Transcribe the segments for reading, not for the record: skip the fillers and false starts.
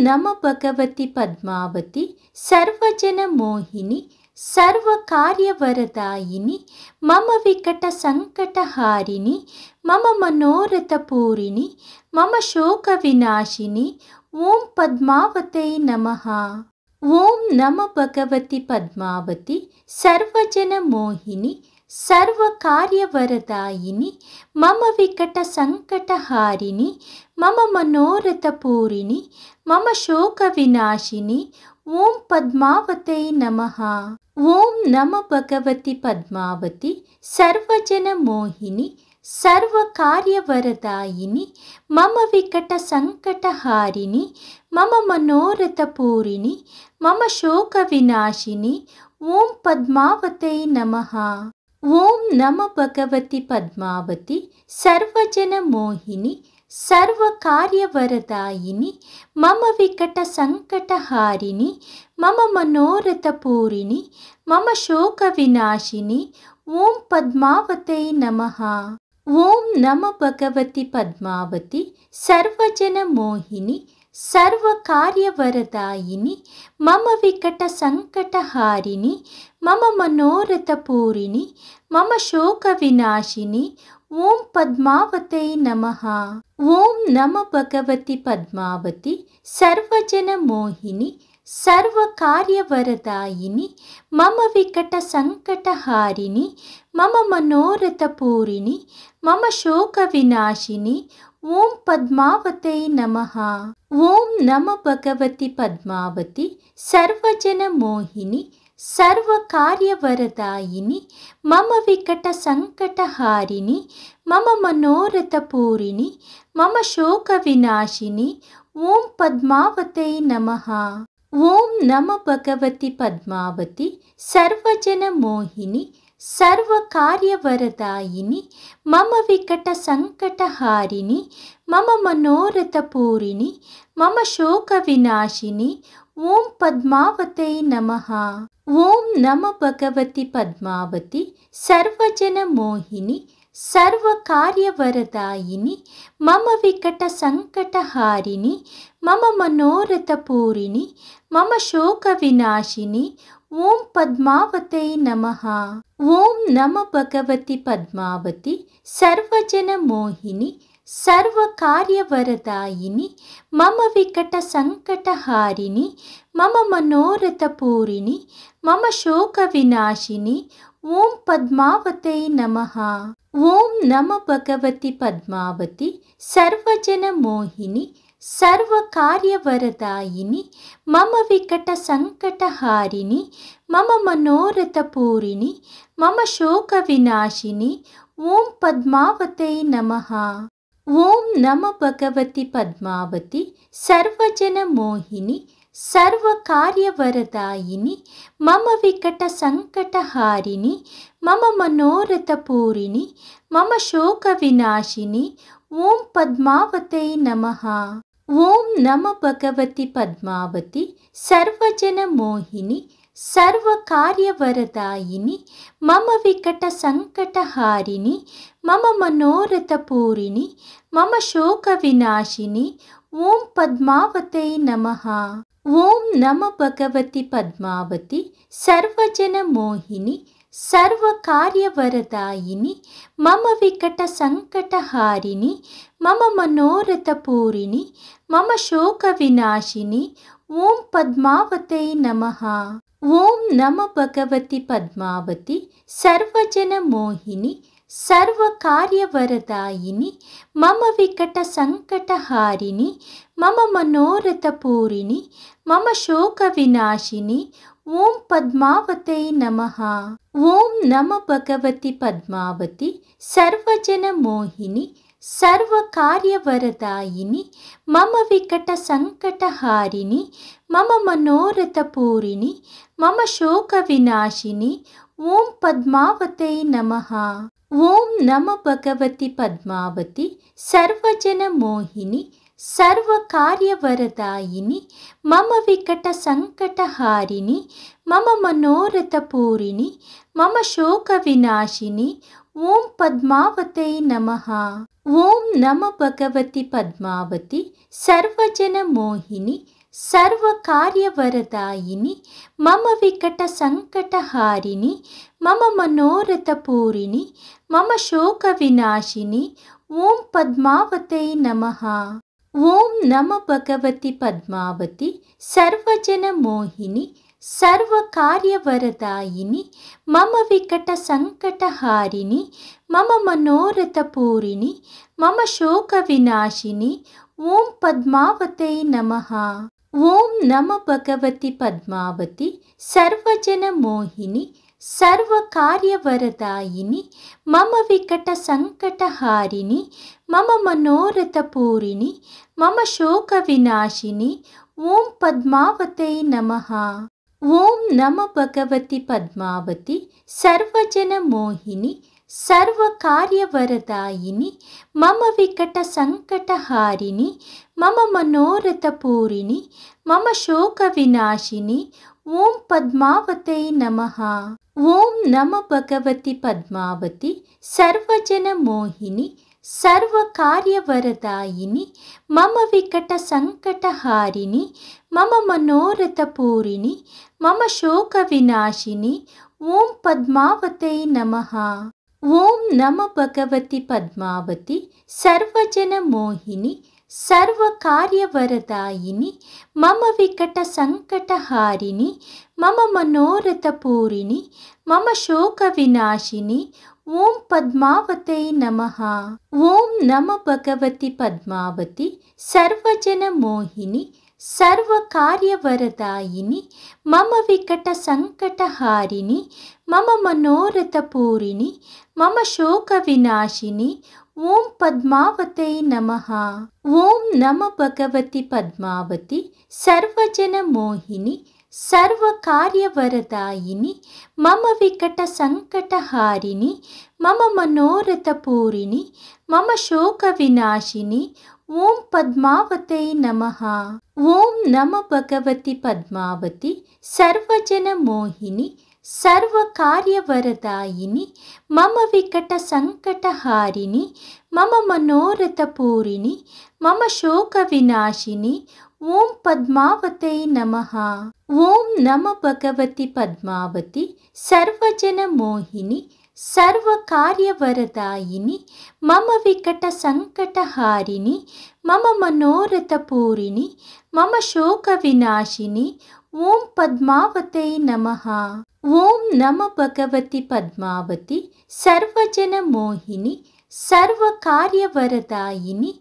ನಮ ಭಗವತಿ ಪದ್ಮಾವತಿ ಸರ್ವಜನ ಮೋಹಿನಿ ಸರ್ವ ಕಾರ್ಯವರದಾಯಿನಿ ಮಮ ವಿಕಟ ಸಂಕಟ ಹಾರಿಣಿ ಮಮ ಮನೋರಥ ಪೂರಿಣಿ ಮಮ ಶೋಕ ವಿನಾಶಿನಿ ಓಂ ಪದ್ಮಾವತೈ ನಮಃ. ಓಂ ನಮ ಭಗವತಿ ಪದ್ಮಾವತಿ ಸರ್ವಜನ ಮೋಹಿನಿ ಸರ್ವ ಕಾರ್ಯವರದಾಯಿನಿ ಮಮ ವಿಕಟ ಸಂಕಟ ಹಾರಿಣಿ ಮಮ ಮನೋರಥ ಪೂರಿಣಿ ಮಮ ಶೋಕ ವಿನಾಶಿನಿ ಓಂ ಪದ್ಮಾವತೈ ನಮಃ. ಓಂ ನಮ ಭಗವತಿ ಪದ್ಮಾವತಿ ಸರ್ವಜನ ಮೋಹಿನಿ ಸರ್ವ ಕಾರ್ಯವರದಾಯಿನಿ ಮಮ ವಿಕಟ ಸಂಕಟ ಹಾರಿಣಿ ಮಮ ಮನೋರಥ ಪೂರಿಣಿ ಮಮ ಶೋಕ ವಿನಾಶಿನಿ ಓಂ ಪದ್ಮಾವತೈ ನಮಃ. ಓಂ ನಮ ಭಗವತಿ ಪದ್ಮಾವತಿ ಸರ್ವಜನ ಮೋಹಿನಿ ಸರ್ವ ಕಾರ್ಯವರದಾಯಿನಿ ಮಮ ವಿಕಟ ಸಂಕಟ ಹಾರಿಣಿ ಮಮ ಮನೋರಥ ಪೂರಿಣಿ ಮಮ ಶೋಕ ವಿನಾಶಿನಿ ಓಂ ಪದ್ಮಾವತೈ ನಮಃ. ಓಂ ನಮ ಭಗವತಿ ಪದ್ಮಾವತಿ ಸರ್ವಜನ ಮೋಹಿನಿ ಸರ್ವ ಕಾರ್ಯವರದಾಯಿನಿ ಮಮ ವಿಕಟ ಸಂಕಟ ಹಾರಿಣಿ ಮಮ ಮನೋರಥ ಪೂರಿಣಿ ಮಮ ಶೋಕ ವಿನಾಶಿನಿ ಓಂ ಪದ್ಮಾವತೈ ನಮಃ. ಓಂ ನಮ ಭಗವತಿ ಪದ್ಮಾವತಿ ಸರ್ವಜನ ಮೋಹಿನಿ ಸರ್ವ ಕಾರ್ಯವರದಾಯಿನಿ ಮಮ ವಿಕಟ ಸಂಕಟ ಹಾರಿಣಿ ಮಮ ಮನೋರಥ ಪೂರಿಣಿ ಮಮ ಶೋಕ ವಿನಾಶಿನಿ ಓಂ ಪದ್ಮಾವತೈ ನಮಃ. ಓಂ ನಮ ಭಗವತಿ ಪದ್ಮಾವತಿ ಸರ್ವಜನ ಮೋಹಿನಿ ಸರ್ವ ಕಾರ್ಯವರದಾಯಿನಿ ಮಮ ವಿಕಟ ಸಂಕಟ ಹಾರಿಣಿ ಮಮ ಮನೋರಥ ಪೂರಿಣಿ ಮಮ ಶೋಕ ವಿನಾಶಿನಿ ಓಂ ಪದ್ಮಾವತೈ ನಮಃ. ಓಂ ನಮ ಭಗವತಿ ಪದ್ಮಾವತಿ ಸರ್ವಜನ ಮೋಹಿನಿ ಸರ್ವ ಕಾರ್ಯವರದಾಯಿನಿ ಮಮ ವಿಕಟ ಸಂಕಟ ಹಾರಿಣಿ ಮಮ ಮನೋರಥ ಪೂರಿಣಿ ಮಮ ಶೋಕ ವಿನಾಶಿನಿ ಓಂ ಪದ್ಮಾವತೈ ನಮಃ. ಓಂ ನಮ ಭಗವತಿ ಪದ್ಮಾವತಿ ಸರ್ವಜನ ಮೋಹಿನಿ ಸರ್ವ ಕಾರ್ಯವರದಾಯಿನಿ ಮಮ ವಿಕಟ ಸಂಕಟ ಹಾರಿಣಿ ಮಮ ಮನೋರಥ ಪೂರಿಣಿ ಮಮ ಶೋಕ ವಿನಾಶಿನಿ ಓಂ ಪದ್ಮಾವತೈ ನಮಃ. ಓಂ ನಮ ಭಗವತಿ ಪದ್ಮಾವತಿ ಸರ್ವಜನ ಮೋಹಿನಿ ಸರ್ವ ಕಾರ್ಯವರದಾಯಿನಿ ಮಮ ವಿಕಟ ಸಂಕಟ ಹಾರಿಣಿ ಮಮ ಮನೋರಥ ಪೂರಿಣಿ ಮಮ ಶೋಕ ವಿನಾಶಿನಿ ಓಂ ಪದ್ಮಾವತೈ ನಮಃ. ಓಂ ನಮ ಭಗವತಿ ಪದ್ಮಾವತಿ ಸರ್ವಜನ ಮೋಹಿನಿ ಸರ್ವ ಕಾರ್ಯವರದಾಯಿನಿ ಮಮ ವಿಕಟ ಸಂಕಟ ಹಾರಿಣಿ ಮಮ ಮನೋರಥ ಪೂರಿಣಿ ಮಮ ಶೋಕ ವಿನಾಶಿನಿ ಓಂ ಪದ್ಮಾವತೈ ನಮಃ. ಓಂ ನಮ ಭಗವತಿ ಪದ್ಮಾವತಿ ಸರ್ವಜನ ಮೋಹಿನಿ ಸರ್ವ ಕಾರ್ಯವರದಾಯಿನಿ ಮಮ ವಿಕಟ ಸಂಕಟ ಹಾರಿಣಿ ಮಮ ಮನೋರಥ ಪೂರಿಣಿ ಮಮ ಶೋಕ ವಿನಾಶಿನಿ ಓಂ ಪದ್ಮಾವತೈ ನಮಃ. ಓಂ ನಮ ಭಗವತಿ ಪದ್ಮಾವತಿ ಸರ್ವಜನ ಮೋಹಿನಿ ಸರ್ವ ಕಾರ್ಯವರದಾಯಿನಿ ಮಮ ವಿಕಟ ಸಂಕಟ ಹಾರಿಣಿ ಮಮ ಮನೋರಥ ಪೂರಿಣಿ ಮಮ ಶೋಕ ವಿನಾಶಿನಿ ಓಂ ಪದ್ಮಾವತೈ ನಮಃ. ಓಂ ನಮ ಭಗವತಿ ಪದ್ಮಾವತಿ ಸರ್ವಜನ ಮೋಹಿನಿ ಸರ್ವ ಕಾರ್ಯವರದಾಯಿನಿ ಮಮ ವಿಕಟ ಸಂಕಟ ಹಾರಿಣಿ ಮಮ ಮನೋರಥ ಪೂರಿಣಿ ಮಮ ಶೋಕ ವಿನಾಶಿನಿ ಓಂ ಪದ್ಮಾವತೈ ನಮಃ. ಓಂ ನಮ ಭಗವತಿ ಪದ್ಮಾವತಿ ಸರ್ವಜನ ಮೋಹಿನಿ ಸರ್ವ ಕಾರ್ಯವರದಾಯಿನಿ ಮಮ ವಿಕಟ ಸಂಕಟ ಹಾರಿಣಿ ಮಮ ಮನೋರಥ ಪೂರಿಣಿ ಮಮ ಶೋಕ ವಿನಾಶಿನಿ ಓಂ ಪದ್ಮಾವತೈ ನಮಃ. ಓಂ ನಮ ಭಗವತಿ ಪದ್ಮಾವತಿ ಸರ್ವಜನ ಮೋಹಿನಿ ಸರ್ವ ಕಾರ್ಯವರದಾಯಿನಿ ಮಮ ವಿಕಟ ಸಂಕಟ ಹಾರಿಣಿ ಮಮ ಮನೋರಥ ಪೂರಿಣಿ ಮಮ ಶೋಕ ವಿನಾಶಿನಿ ಓಂ ಪದ್ಮಾವತೈ ನಮಃ. ಓಂ ನಮ ಭಗವತಿ ಪದ್ಮಾವತಿ ಸರ್ವಜನ ಮೋಹಿನಿ ಸರ್ವ ಕಾರ್ಯವರದಾಯಿನಿ ಮಮ ವಿಕಟ ಸಂಕಟ ಹಾರಿಣಿ ಮಮ ಮನೋರಥ ಪೂರಿಣಿ ಮಮ ಶೋಕ ವಿನಾಶಿನಿ ಓಂ ಪದ್ಮಾವತೈ ನಮಃ. ಓಂ ನಮ ಭಗವತಿ ಪದ್ಮಾವತಿ ಸರ್ವಜನ ಮೋಹಿನಿ सर्वकार्यवरदायिनि मम विकटसङ्कटहारिणि मम मनोरथपूरिणि मम शोकविनाशिनि ॐ पद्मावत्यै नमः। ॐ नमो भगवति पद्मावति सर्वजनमोहिनि सर्वकार्यवरदायिनि मम विकटसङ्कटहारिणि मम मनोरथपूरिणि मम शोकविनाशिनि ॐ पद्मावत्यै नमः। ॐ नमो भगवति पद्मावति सर्वजनमोहिनि सर्वकार्यवरदायिनि मम विकटसङ्कटहारिणि मम मनोरथपूरिणि मम शोकविनाशिनि ॐ पद्मावत्यै नमः। ॐ नमो भगवति पद्मावति सर्वजनमोहिनि सर्वकार्यवरदायिनि मम विकटसङ्कटहारिणि मम मनोरथपूरिणि मम शोकविनाशिनि ॐ पद्मावत्यै नमः। ॐ नमो भगवति पद्मावति सर्वजनमोहिनि सर्वकार्यवरदायिनि मम विकटसङ्कटहारिणि मम मनोरथपूरिणि मम शोकविनाशिनि ॐ पद्मावत्यै नमः। ॐ नमो भगवति पद्मावति सर्वजनमोहिनि सर्वकार्यवरदायिनि मम विकटसङ्कटहारिणि मम मनोरथपूरिणि मम शोकविनाशिनि ॐ पद्मावत्यै नमः। ॐ नमो भगवति पद्मावति सर्वजनमोहिनि सर्वकार्यवरदायिनि मम विकटसङ्कटहारिणि मम मनोरथपूरिणि मम शोकविनाशिनि ॐ पद्मावत्यै नमः। ॐ नमो भगवति पद्मावति सर्वजनमोहिनि सर्वकार्यवरदायिनि मम विकटसङ्कटहारिणि मम मनोरथपूरिणि मम शोकविनाशिनि ॐ पद्मावत्यै नमः। ॐ नमो भगवति पद्मावति सर्वजनमोहिनि सर्वकार्यवरदायिनि मम विकटसङ्कटहारिणि मम मनोरथपूरिणि मम शोकविनाशिनि ॐ पद्मावत्यै नमः। ॐ नमो भगवति पद्मावति सर्वजनमोहिनि सर्वकार्यवरदायिनि मम विकटसङ्कटहारिणि मम मनोरथपूरिणि मम शोकविनाशिनि ॐ पद्मावत्यै नमः। ॐ नमो भगवति पद्मावति सर्वजनमोहिनि सर्वकार्यवरदायिनि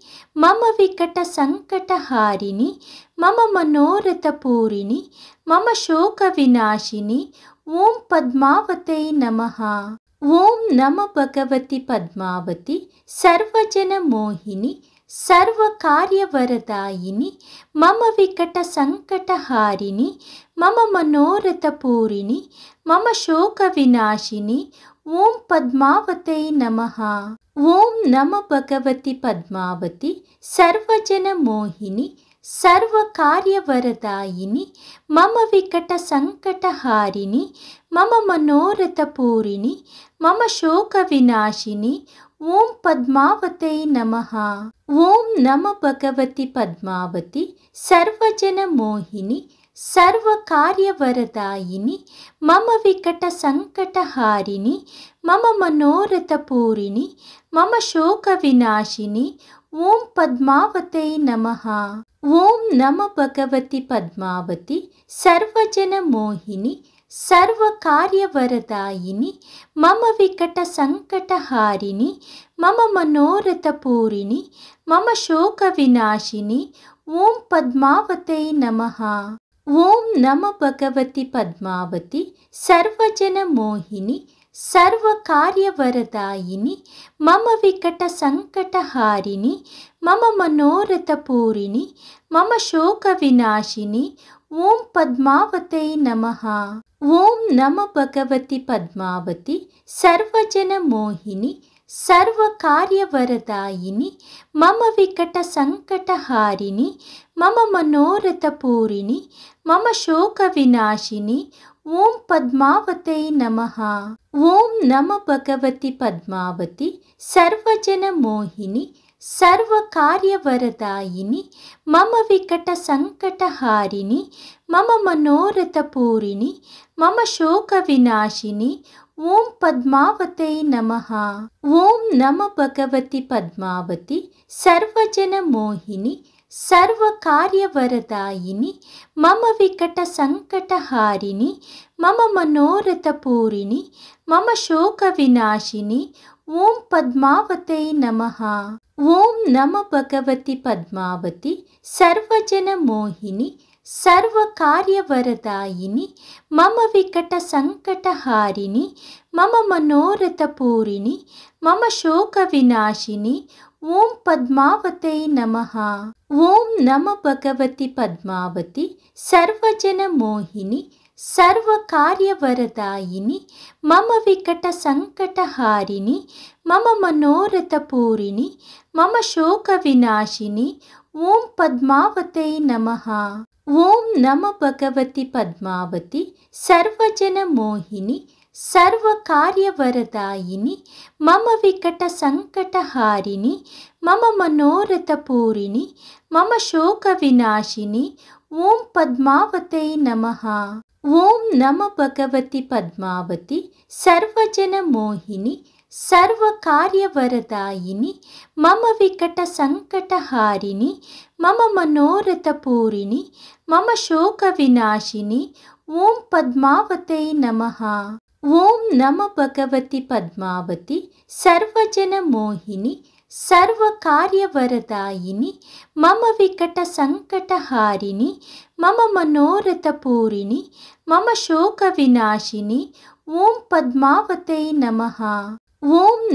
मम विकटसङ्कटहारिणि मम मनोरथपूरिणि मम शोकविनाशिनि ॐ पद्मावत्यै नमः। ॐ नमो भगवति पद्मावति सर्वजनमोहिनि सर्वकार्यवरदायिनि मम विकटसङ्कटहारिणि मम मनोरथपूरिणि मम शोकविनाशिनि ॐ पद्मावत्यै नमः। ॐ नमो भगवति पद्मावति सर्वजनमोहिनि सर्वकार्यवरदायिनि मम विकटसङ्कटहारिणि मम मनोरथपूरिणि मम शोकविनाशिनि ॐ पद्मावत्यै नमः। ॐ नमो भगवति पद्मावति सर्वजनमोहिनि सर्वकार्यवरदायिनि मम विकटसङ्कटहारिणि मम मनोरथपूरिणि मम शोकविनाशिनि ॐ पद्मावत्यै नमः। ॐ नमो भगवति पद्मावति सर्वजनमोहिनि सर्वकार्यवरदायिनि मम विकटसङ्कटहारिणि मम मनोरथपूरिणि मम शोकविनाशिनि ॐ पद्मावत्यै नमः। ॐ नमो भगवति पद्मावति सर्वजनमोहिनि सर्वकार्यवरदायिनि मम विकटसङ्कटहारिणि मम मनोरथपूरिणि मम शोकविनाशिनि ॐ पद्मावत्यै नमः। ॐ नमो भगवति पद्मावति सर्वजनमोहिनि सर्वकार्यवरदायिनि मम विकटसङ्कटहारिणि मम मनोरथपूरिणि मम शोकविनाशिनि ॐ पद्मावत्यै नमः। ॐ नमो भगवति पद्मावति सर्वजनमोहिनि सर्वकार्यवरदायिनि मम विकटसङ्कटहारिणि मम मनोरथपूरिणि मम शोकविनाशिनि ॐ पद्मावते नमः। ॐ नमो भगवति पद्मावति सर्वजनमोहिनि सर्वकार्यवरदायिनि मम विकटसङ्कटहारिणि मम मनोरथपूरिणि मम शोकविनाशिनि ॐ पद्मावते नमः। ॐ नमो भगवति पद्मावति सर्वजनमोहिनि सर्वकार्यवरदायिनि मम विकटसङ्कटहारिणि मम मनोरथपूरिणि मम शोकविनाशिनि ॐ पद्मावते नमः। ॐ नमो भगवति पद्मावति सर्वजनमोहिनि सर्वकार्यवरदायिनि मम विकटसङ्कटहारिणि मम मनोरथपूरिणि मम शोकविनाशिनि ॐ पद्मावते नमः। ॐ नमो भगवति पद्मावति सर्वजनमोहिनि सर्वकार्यवरदायिनि मम विकटसङ्कटहारिणि मम मनोरथपूरिणि मम शोकविनाशिनि ॐ पद्मावते नमः। ॐ नमो भगवति पद्मावति सर्वजनमोहिनि सर्वकार्यवरदायिनि मम विकटसङ्कटहारिणि मम मनोरथपूरिणि मम शोकविनाशिनि ॐ पद्मावते नमः। ॐ नमो भगवति पद्मावति सर्वजनमोहिनि सर्वकार्यवरदायिनि मम विकटसङ्कटहारिणि मम मनोरथपूरिणि मम शोकविनाशिनि ॐ पद्मावते नमः। ॐ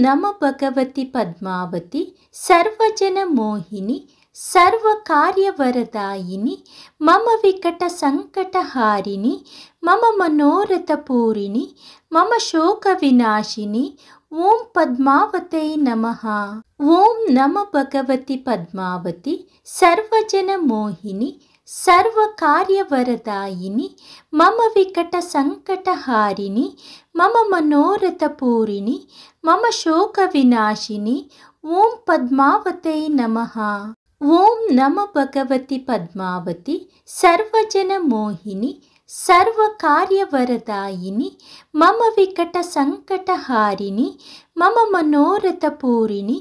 नमो भगवति पद्मावति सर्वजनमोहिनि सर्वकार्यवरदायिनि मम विकटसङ्कटहारिणि मम मनोरथपूरिणि मम शोकविनाशिनि ॐ पद्मावते नमः। ॐ नमो भगवति पद्मावति सर्वजनमोहिनि सर्वकार्यवरदायिनि मम विकटसङ्कटहारिणि मम मनोरथपूरिणि मम शोकविनाशिनि ॐ पद्मावते नमः। ॐ नमो भगवति पद्मावति सर्वजनमोहिनि सर्वकार्यवरदायिनि मम विकटसङ्कटहारिणि मम मनोरथपूरिणि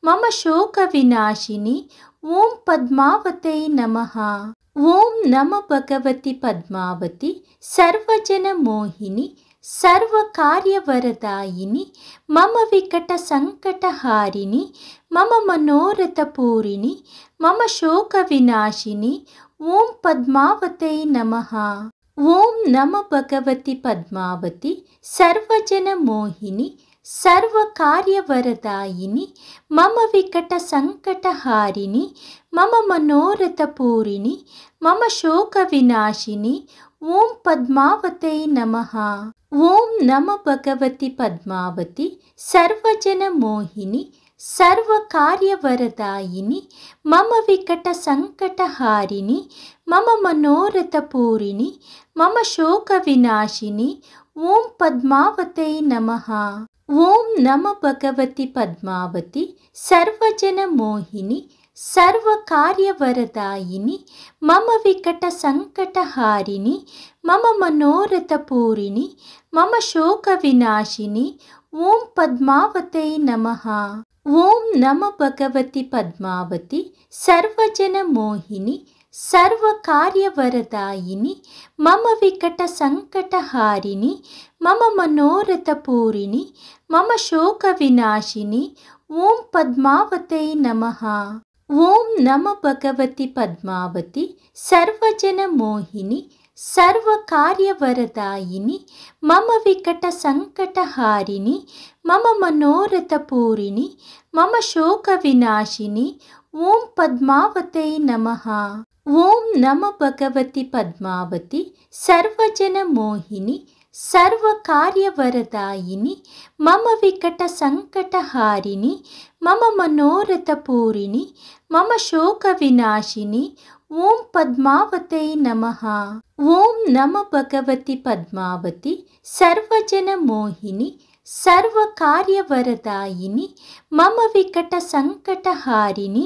मम शोकविनाशिनि ॐ पद्मावते नमः। ॐ नमो भगवति पद्मावति सर्वजनमोहिनि सर्वकार्यवरदायिनि मम विकटसङ्कटहारिणि मम मनोरथपूरिणि मम शोकविनाशिनि ॐ पद्मावते नमः। ॐ नमो भगवति पद्मावति सर्वजनमोहिनि सर्वकार्यवरदायिनि मम विकटसङ्कटहारिणि मम मनोरथपूरिणि मम शोकविनाशिनि ॐ पद्मावते नमः। ॐ नमो भगवति पद्मावति सर्वजनमोहिनि सर्वकार्यवरदायिनि मम विकटसङ्कटहारिणि मम मनोरथपूरिणि मम शोकविनाशिनि ॐ पद्मावते नमः। ॐ नमो भगवति पद्मावति सर्वजनमोहिनि सर्वकार्यवरदायिनि मम विकटसङ्कटहारिणि मम मनोरथपूरिणि मम शोकविनाशिनि ॐ पद्मावते नमः। ॐ नमो भगवति पद्मावति सर्वजनमोहिनि सर्वकार्यवरदायिनि मम विकटसङ्कटहारिणि मम मनोरथपूरिणि मम शोकविनाशिनि ॐ पद्मावते नमः। ॐ नमो भगवति पद्मावति सर्वजनमोहिनि सर्वकार्यवरदायिनि मम विकटसङ्कटहारिणि मम मनोरथपूरिणि मम शोकविनाशिनि ॐ पद्मावते नमः। ॐ नमो भगवति पद्मावति सर्वजनमोहिनि सर्वकार्यवरदायिनि मम विकटसङ्कटहारिणि मम मनोरथपूरिणि मम शोकविनाशिनि ॐ पद्मावते नमः। ॐ नमो भगवति पद्मावति सर्वजनमोहिनि सर्वकार्यवरदायिनि मम विकटसङ्कटहारिणि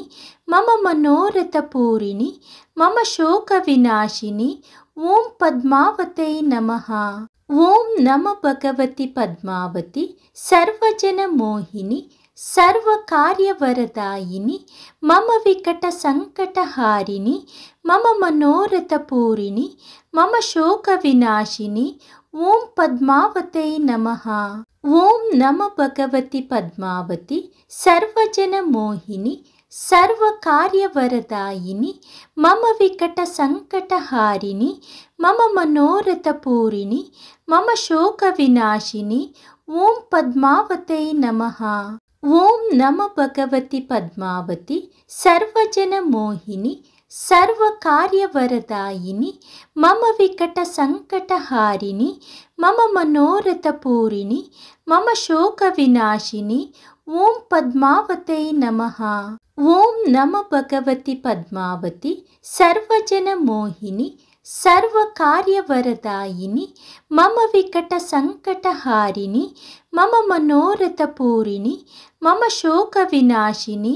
मम मनोरथपूरिणि मम शोकविनाशिनि ॐ पद्मावत्यै नमः। ॐ नमो भगवति पद्मावति सर्वजनमोहिनि सर्वकार्यवरदायिनि मम विकटसङ्कटहारिणि मम मनोरथपूरिणि मम शोकविनाशिनि ॐ पद्मावत्यै नमः। ॐ नमो भगवति पद्मावति सर्वजनमोहिनि सर्वकार्यवरदायिनि मम विकटसङ्कटहारिणि मम मनोरथपूरिणि मम शोकविनाशिनि ॐ पद्मावत्यै नमः। ॐ नमो भगवति पद्मावति सर्वजनमोहिनि सर्वकार्यवरदायिनि मम विकटसङ्कटहारिणि मम मनोरथपूरिणि मम शोकविनाशिनि ॐ पद्मावत्यै नमः। ॐ नमो भगवति पद्मावति सर्वजनमोहिनि सर्वकार्यवरदायिनि मम विकटसङ्कटहारिणि मम मनोरथपूरिणि मम शोकविनाशिनि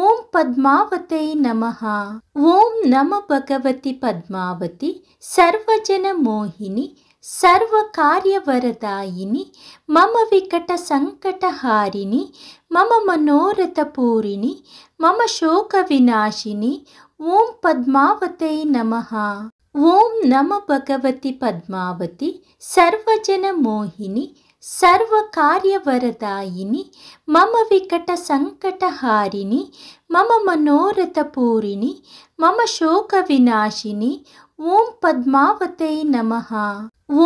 ॐ पद्मावत्यै नमः। ॐ नमो भगवति पद्मावति सर्वजनमोहिनि सर्वकार्यवरदायिनि मम विकटसङ्कटहारिणि मम मनोरथपूरिणि मम शोकविनाशिनि ॐ पद्मावत्यै नमः। ॐ नमो भगवति पद्मावति सर्वजनमोहिनि सर्वकार्यवरदायिनि मम विकटसङ्कटहारिणि मम मनोरथपूरिणि मम शोकविनाशिनि ॐ पद्मावत्यै नमः।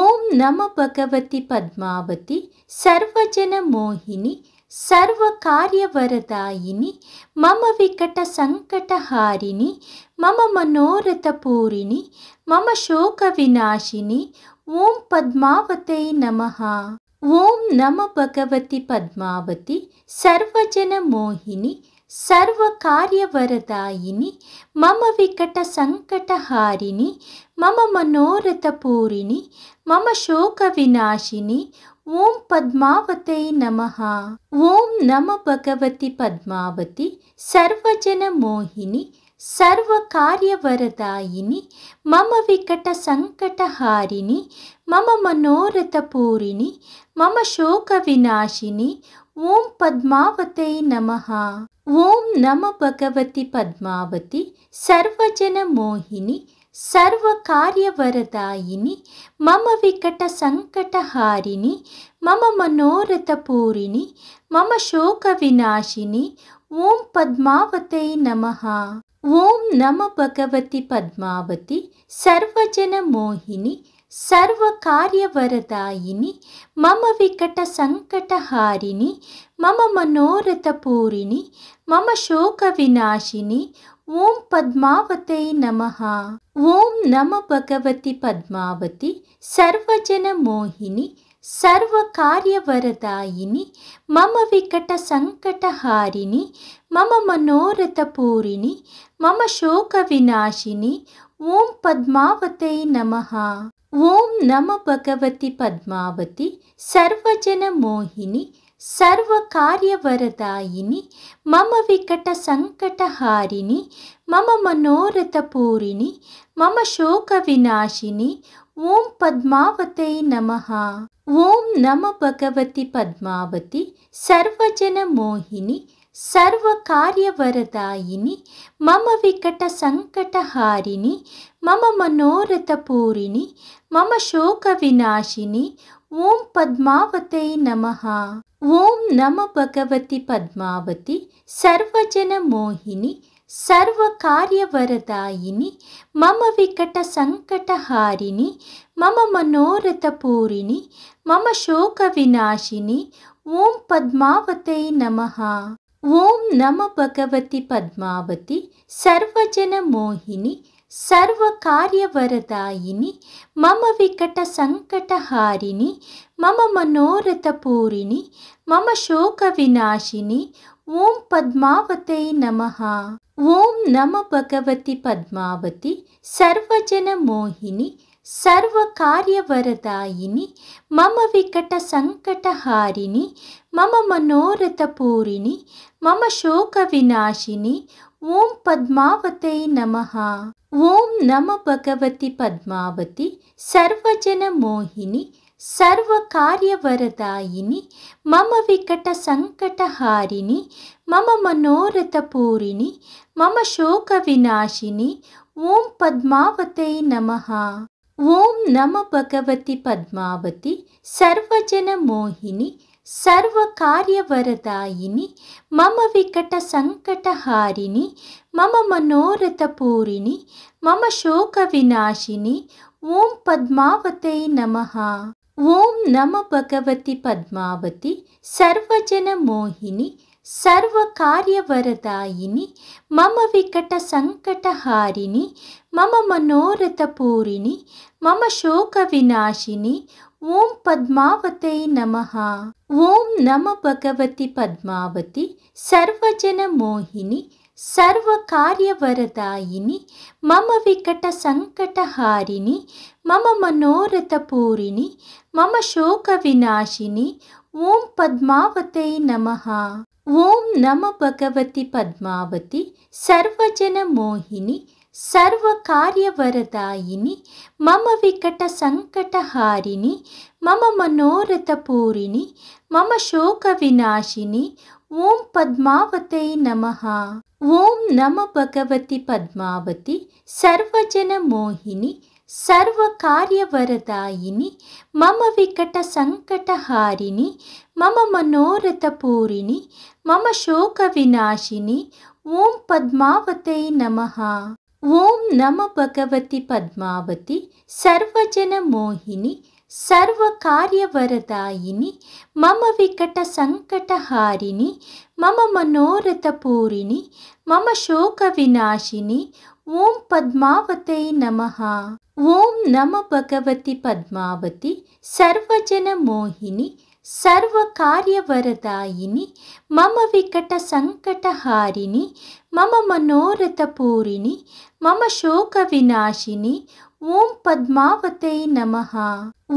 ॐ नमो भगवति पद्मावति सर्वजनमोहिनि सर्वकार्यवरदायिनि मम विकटसङ्कटहारिणि मम मनोरथपूरिणि मम शोकविनाशिनि ॐ पद्मावत्यै नमः। ॐ नमो भगवति पद्मावति सर्वजनमोहिनि सर्वकार्यवरदायिनि मम विकटसङ्कटहारिणि मम मनोरथपूरिणि मम शोकविनाशिनि ॐ पद्मावत्यै नमः। ॐ नमो भगवति पद्मावति सर्वजनमोहिनि सर्वकार्यवरदायिनि मम विकटसङ्कटहारिणि मम मनोरथपूरिणि मम शोकविनाशिनि ॐ पद्मावत्यै नमः। ॐ नमो भगवति पद्मावति सर्वजनमोहिनि सर्वकार्यवरदायिनि मम विकटसङ्कटहारिणि मम मनोरथपूरिणि मम शोकविनाशिनि ॐ पद्मावत्यै नमः। ॐ नमो भगवति पद्मावति सर्वजनमोहिनि सर्वकार्यवरदायिनि मम विकटसङ्कटहारिणि मम मनोरथपूरिणि मम शोकविनाशिनि ॐ पद्मावत्यै नमः। ॐ नमो भगवति पद्मावति सर्वजनमोहिनि सर्वकार्यवरदायिनि मम विकटसङ्कटहारिणि मम मनोरथपूरिणि मम शोकविनाशिनि ॐ पद्मावत्यै नमः। ॐ नमो भगवति पद्मावति सर्वजनमोहिनि सर्वकार्यवरदायिनि मम विकटसङ्कटहारिणि मम मनोरथपूरिणि मम शोकविनाशिनि ॐ पद्मावत्यै नमः। ॐ नमो भगवति पद्मावति सर्वजनमोहिनि सर्वकार्यवरदायिनि मम विकटसङ्कटहारिणि मम मनोरथपूरिणि मम शोकविनाशिनि ॐ पद्मावत्यै नमः। ॐ नमो भगवति पद्मावति सर्वजनमोहिनि सर्वकार्यवरदायिनि मम विकटसङ्कटहारिणि मम मनोरथपूरिणि मम शोकविनाशिनि ॐ पद्मावत्यै नमः। ॐ नमो भगवति पद्मावति सर्वजनमोहिनि सर्वकार्यवरदायिनि मम विकटसङ्कटहारिणि मम मनोरथपूरिणि मम शोकविनाशिनि ॐ पद्मावत्यै नमः। ॐ नमो भगवति पद्मावति सर्वजनमोहिनि सर्वकार्यवरदायिनि मम विकटसङ्कटहारिणि मम मनोरथपूरिणि मम शोकविनाशिनि ॐ पद्मावत्यै नमः। ॐ नमो भगवति पद्मावति सर्वजनमोहिनि सर्वकार्यवरदायिनि मम विकटसङ्कटहारिणि मम मनोरथपूरिणि मम शोकविनाशिनि ॐ पद्मावत्यै नमः। ॐ नमो भगवति पद्मावति सर्वजनमोहिनि सर्वकार्यवरदायिनि मम विकटसङ्कटहारिणि मम मनोरथपूरिणि मम शोकविनाशिनि ॐ पद्मावत्यै नमः। ॐ नमो भगवति पद्मावति सर्वजनमोहिनि सर्वकार्यवरदायिनि मम विकटसङ्कटहारिणि मम मनोरथपूरिणि मम शोकविनाशिनि ॐ पद्मावत्यै नमः। ॐ नमो भगवति पद्मावति सर्वजनमोहिनि सर्वकार्यवरदायिनि मम विकटसङ्कटहारिणि मम मनोरथपूरिणि मम शोकविनाशिनि ॐ पद्मावत्यै नमः। ॐ नमो भगवति पद्मावति सर्वजनमोहिनि सर्वकार्यवरदायिनि मम विकटसङ्कटहारिणि मम मनोरथपूरिणि मम शोकविनाशिनि ॐ पद्मावत्यै नमः। ॐ नमो भगवति पद्मावति सर्वजनमोहिनि सर्वकार्यवरदायिनि मम विकटसङ्कटहारिणि मम मनोरथपूरिणि मम शोकविनाशिनि ॐ पद्मावत्यै नमः। ॐ नमो भगवति पद्मावति सर्वजनमोहिनि सर्वकार्यवरदायिनि मम विकटसङ्कटहारिणि मम मनोरथपूरिणि मम शोकविनाशिनि ॐ पद्मावत्यै नमः। ॐ नमो भगवति पद्मावति सर्वजनमोहिनि सर्वकार्यवरदायिनि मम विकटसङ्कटहारिणि मम मनोरथपूरिणि मम शोकविनाशिनि ॐ पद्मावत्यै नमः।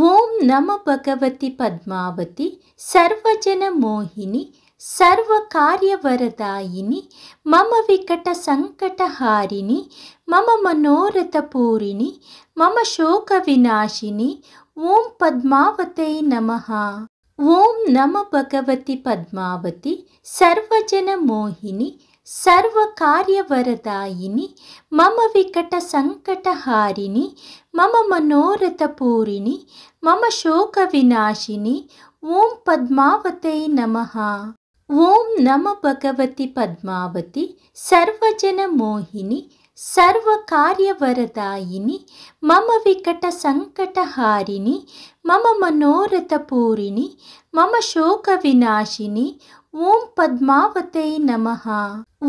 ॐ नमो भगवति पद्मावति सर्वजनमोहिनि सर्वकार्यवरदायिनि मम विकटसङ्कटहारिणि मम मनोरथपूरिणि मम शोकविनाशिनि ॐ पद्मावत्यै नमः। ॐ नमो भगवति पद्मावति सर्वजनमोहिनि सर्वकार्यवरदायिनि मम विकटसङ्कटहारिणि मम मनोरथपूरिणि मम शोकविनाशिनि ॐ पद्मावत्यै नमः। ॐ नमो भगवति पद्मावति सर्वजनमोहिनि सर्वकार्यवरदायिनि मम विकटसङ्कटहारिणि मम मनोरथपूरिणि मम शोकविनाशिनि ॐ पद्मावत्यै नमः।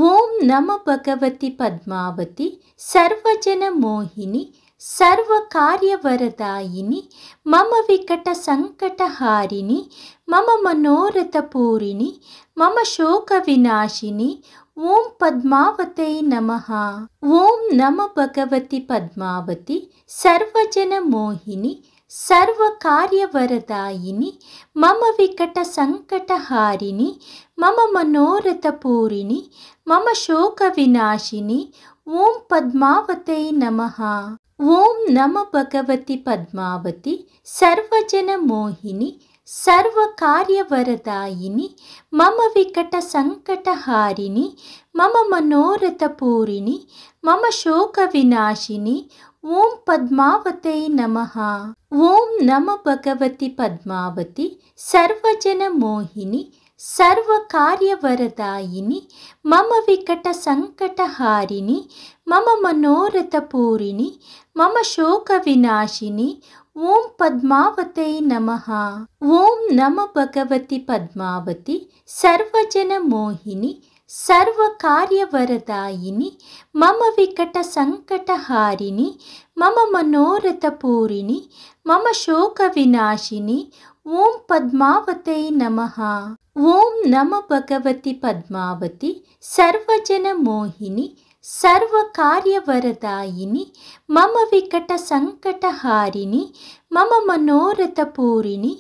ॐ नमो भगवति पद्मावति सर्वजनमोहिनि सर्वकार्यवरदायिनि मम विकटसङ्कटहारिणि मम मनोरथपूरिणि मम शोकविनाशिनि ॐ पद्मावत्यै नमः। ॐ नमो भगवति पद्मावति सर्वजनमोहिनि सर्वकार्यवरदायिनि मम विकटसङ्कटहारिणि मम मनोरथपूरिणि मम शोकविनाशिनि ॐ पद्मावत्यै नमः। ॐ नमो भगवति पद्मावति सर्वजनमोहिनि सर्वकार्यवरदायिनि मम विकटसङ्कटहारिणि मम मनोरथपूरिणि मम शोकविनाशिनि ॐ पद्मावत्यै नमः। ॐ नमो भगवति पद्मावति सर्वजनमोहिनि सर्वकार्यवरदायिनि मम विकटसङ्कटहारिणि मम मनोरथपूरिणि मम शोकविनाशिनि ॐ पद्मावत्यै नमः। ॐ नमो भगवति पद्मावति सर्वजनमोहिनि सर्वकार्यवरदायिनि मम विकटसङ्कटहारिणि मम मनोरथपूरिणि मम शोकविनाशिनि ॐ पद्मावत्यै नमः। ॐ नमो भगवति पद्मावति सर्वजनमोहिनि सर्वकार्यवरदायिनि मम विकटसङ्कटहारिणि मम मनोरथपूरिणि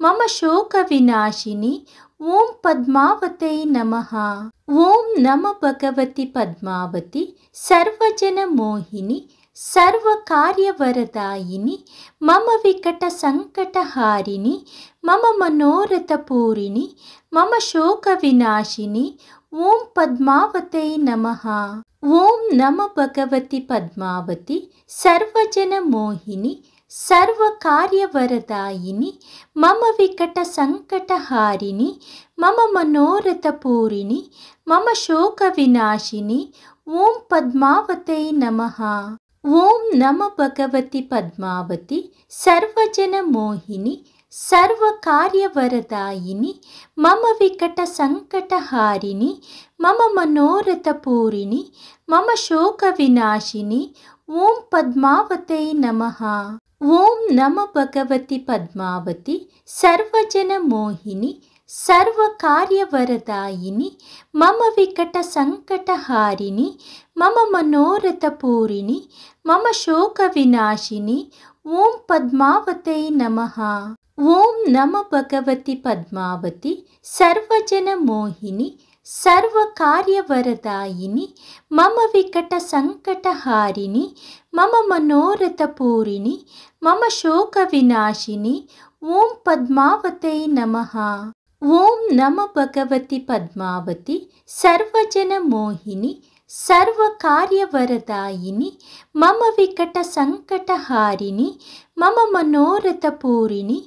मम शोकविनाशिनि ॐ पद्मावते नमः। ॐ नमो भगवति पद्मावति सर्वजनमोहिनि सर्वकार्यवरदायिनि मम विकटसङ्कटहारिणि मम मनोरथपूरिणि मम शोकविनाशिनि ॐ पद्मावते नमः। ॐ नमो भगवति पद्मावति सर्वजनमोहिनि सर्वकार्यवरदायिनि मम विकटसङ्कटहारिणि मम मनोरथपूरिणि मम शोकविनाशिनि ॐ पद्मावते नमः। ॐ नमो भगवति पद्मावति सर्वजनमोहिनि सर्वकार्यवरदायिनि मम विकटसङ्कटहारिणि मम मनोरथपूरिणि मम शोकविनाशिनि ॐ पद्मावते नमः। ॐ नमो भगवति पद्मावति सर्वजनमोहिनि सर्वकार्यवरदायिनि मम विकटसङ्कटहारिणि मम मनोरथपूरिणि मम शोकविनाशिनि ॐ पद्मावते नमः। ॐ नमो भगवति पद्मावति सर्वजनमोहिनि सर्वकार्यवरदायिनि मम विकटसङ्कटहारिणि मम मनोरथपूरिणि मम शोकविनाशिनि ॐ पद्मावते नमः। ॐ नमो भगवति पद्मावति सर्वजनमोहिनि सर्वकार्यवरदायिनि मम विकटसङ्कटहारिणि मम मनोरथपूरिणि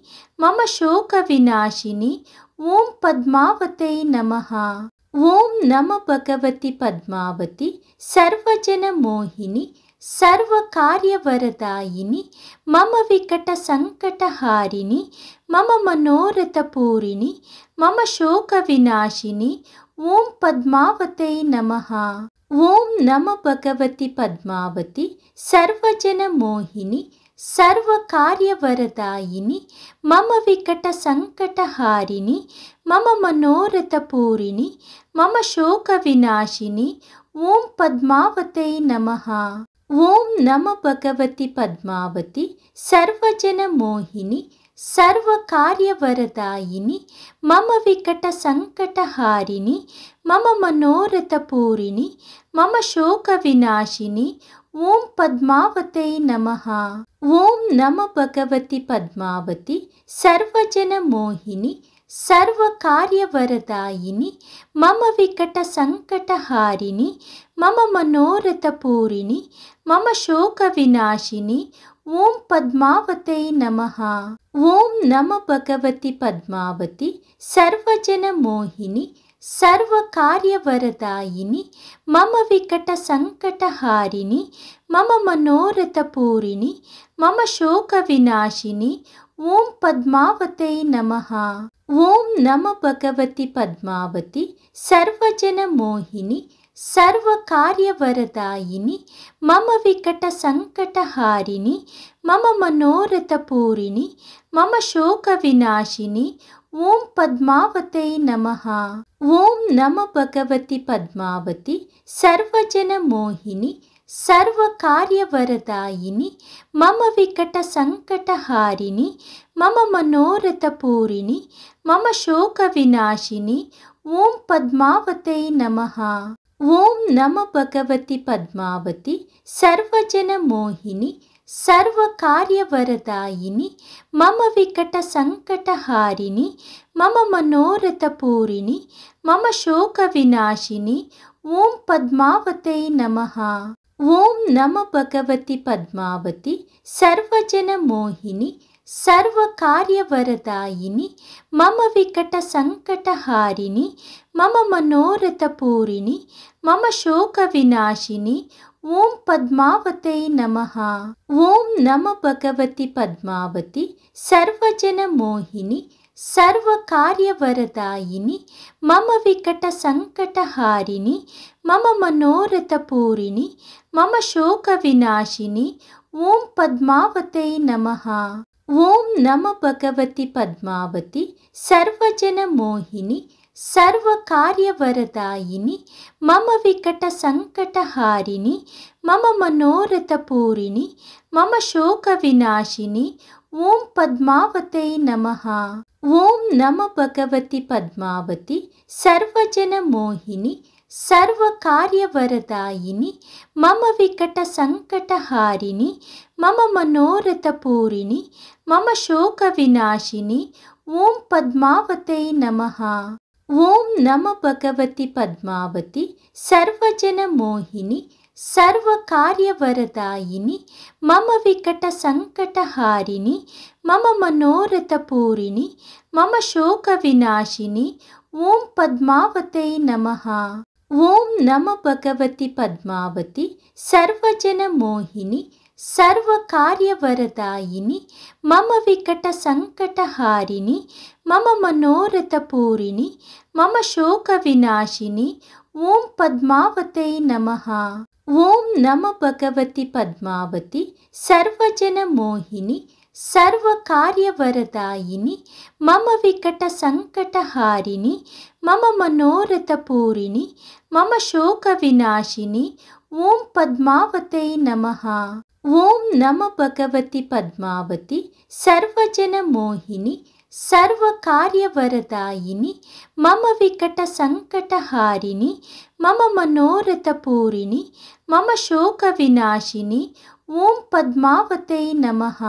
मम शोकविनाशिनि ॐ पद्मावते नमः। ॐ नमो भगवति पद्मावति सर्वजनमोहिनि सर्वकार्यवरदायिनि मम विकटसङ्कटहारिणि मम मनोरथपूरिणि मम शोकविनाशिनि ॐ पद्मावते नमः। ॐ नमो भगवति पद्मावति सर्वजनमोहिनि सर्वकार्यवरदायिनि मम विकटसङ्कटहारिणि मम मनोरथपूरिणि मम शोकविनाशिनि ॐ पद्मावते नमः। ॐ नमो भगवति पद्मावति सर्वजनमोहिनि सर्वकार्यवरदायिनि मम विकटसङ्कटहारिणि मम मनोरथपूरिणि मम शोकविनाशिनि ॐ पद्मावते नमः। ॐ नमो भगवति पद्मावति सर्वजनमोहिनि सर्वकार्यवरदायिनि मम विकटसङ्कटहारिणि मम मनोरथपूरिणि मम शोकविनाशिनि ॐ पद्मावते नमः। ॐ नमो भगवति पद्मावति सर्वजनमोहिनि सर्वकार्यवरदायिनि मम विकटसङ्कटहारिणि मम मनोरथपूरिणि मम शोकविनाशिनि ॐ पद्मावते नमः। ॐ नमो भगवति पद्मावति सर्वजनमोहिनि सर्वकार्यवरदायिनि मम विकटसङ्कटहारिणि मम मनोरथपूरिणि मम शोकविनाशिनि ॐ पद्मावते नमः। ॐ नमो भगवति पद्मावति सर्वजनमोहिनि सर्वकार्यवरदायिनि मम विकटसङ्कटहारिणि मम मनोरथपूरिणि मम शोकविनाशिनि ॐ पद्मावते नमः। ॐ नमो भगवति पद्मावति सर्वजनमोहिनि सर्वकार्यवरदायिनि मम विकटसङ्कटहारिणि मम मनोरथपूरिणि मम शोकविनाशिनि ॐ पद्मावते नमः। ॐ नमो भगवति पद्मावति सर्वजनमोहिनि सर्वकार्यवरदायिनि मम विकटसङ्कटहारिणि मम मनोरथपूरिणि मम शोकविनाशिनि ॐ पद्मावते नमः। ॐ नमो भगवति पद्मावति सर्वजनमोहिनि सर्वकार्यवरदायिनि मम विकटसङ्कटहारिणि मम मनोरथपूरिणि मम शोकविनाशिनि ॐ पद्मावते नमः। ॐ नमो भगवति पद्मावति सर्वजनमोहिनि सर्वकार्यवरदायिनि मम विकटसङ्कटहारिणि मम मनोरथपूरिणि मम शोकविनाशिनि ॐ पद्मावते नमः। ॐ नमो भगवति पद्मावति सर्वजनमोहिनि सर्वकार्यवरदायिनि मम विकटसङ्कटहारिणि मम मनोरथपूरिणि मम शोकविनाशिनि ॐ पद्मावते नमः। ॐ नमो भगवति पद्मावति सर्वजनमोहिनि सर्वकार्यवरदायिनि मम विकटसङ्कटहारिणि मम मनोरथपूरिणि मम शोकविनाशिनि ॐ पद्मावते नमः। ॐ नमो भगवति पद्मावति सर्वजनमोहिनि सर्वकार्यवरदायिनि मम विकटसङ्कटहारिणि मम मनोरथपूरिणि मम शोकविनाशिनि ॐ पद्मावते नमः। ॐ नमो भगवति पद्मावति सर्वजनमोहिनि सर्वकार्यवरदायिनि मम विकटसङ्कटहारिणि मम मनोरथपूरिणि मम शोकविनाशिनि ॐ पद्मावते नमः। ॐ नमो भगवति पद्मावति सर्वजनमोहिनि सर्वकार्यवरदायिनि मम विकटसङ्कटहारिणि मम मनोरथपूरिणि मम शोकविनाशिनि ॐ पद्मावते नमः।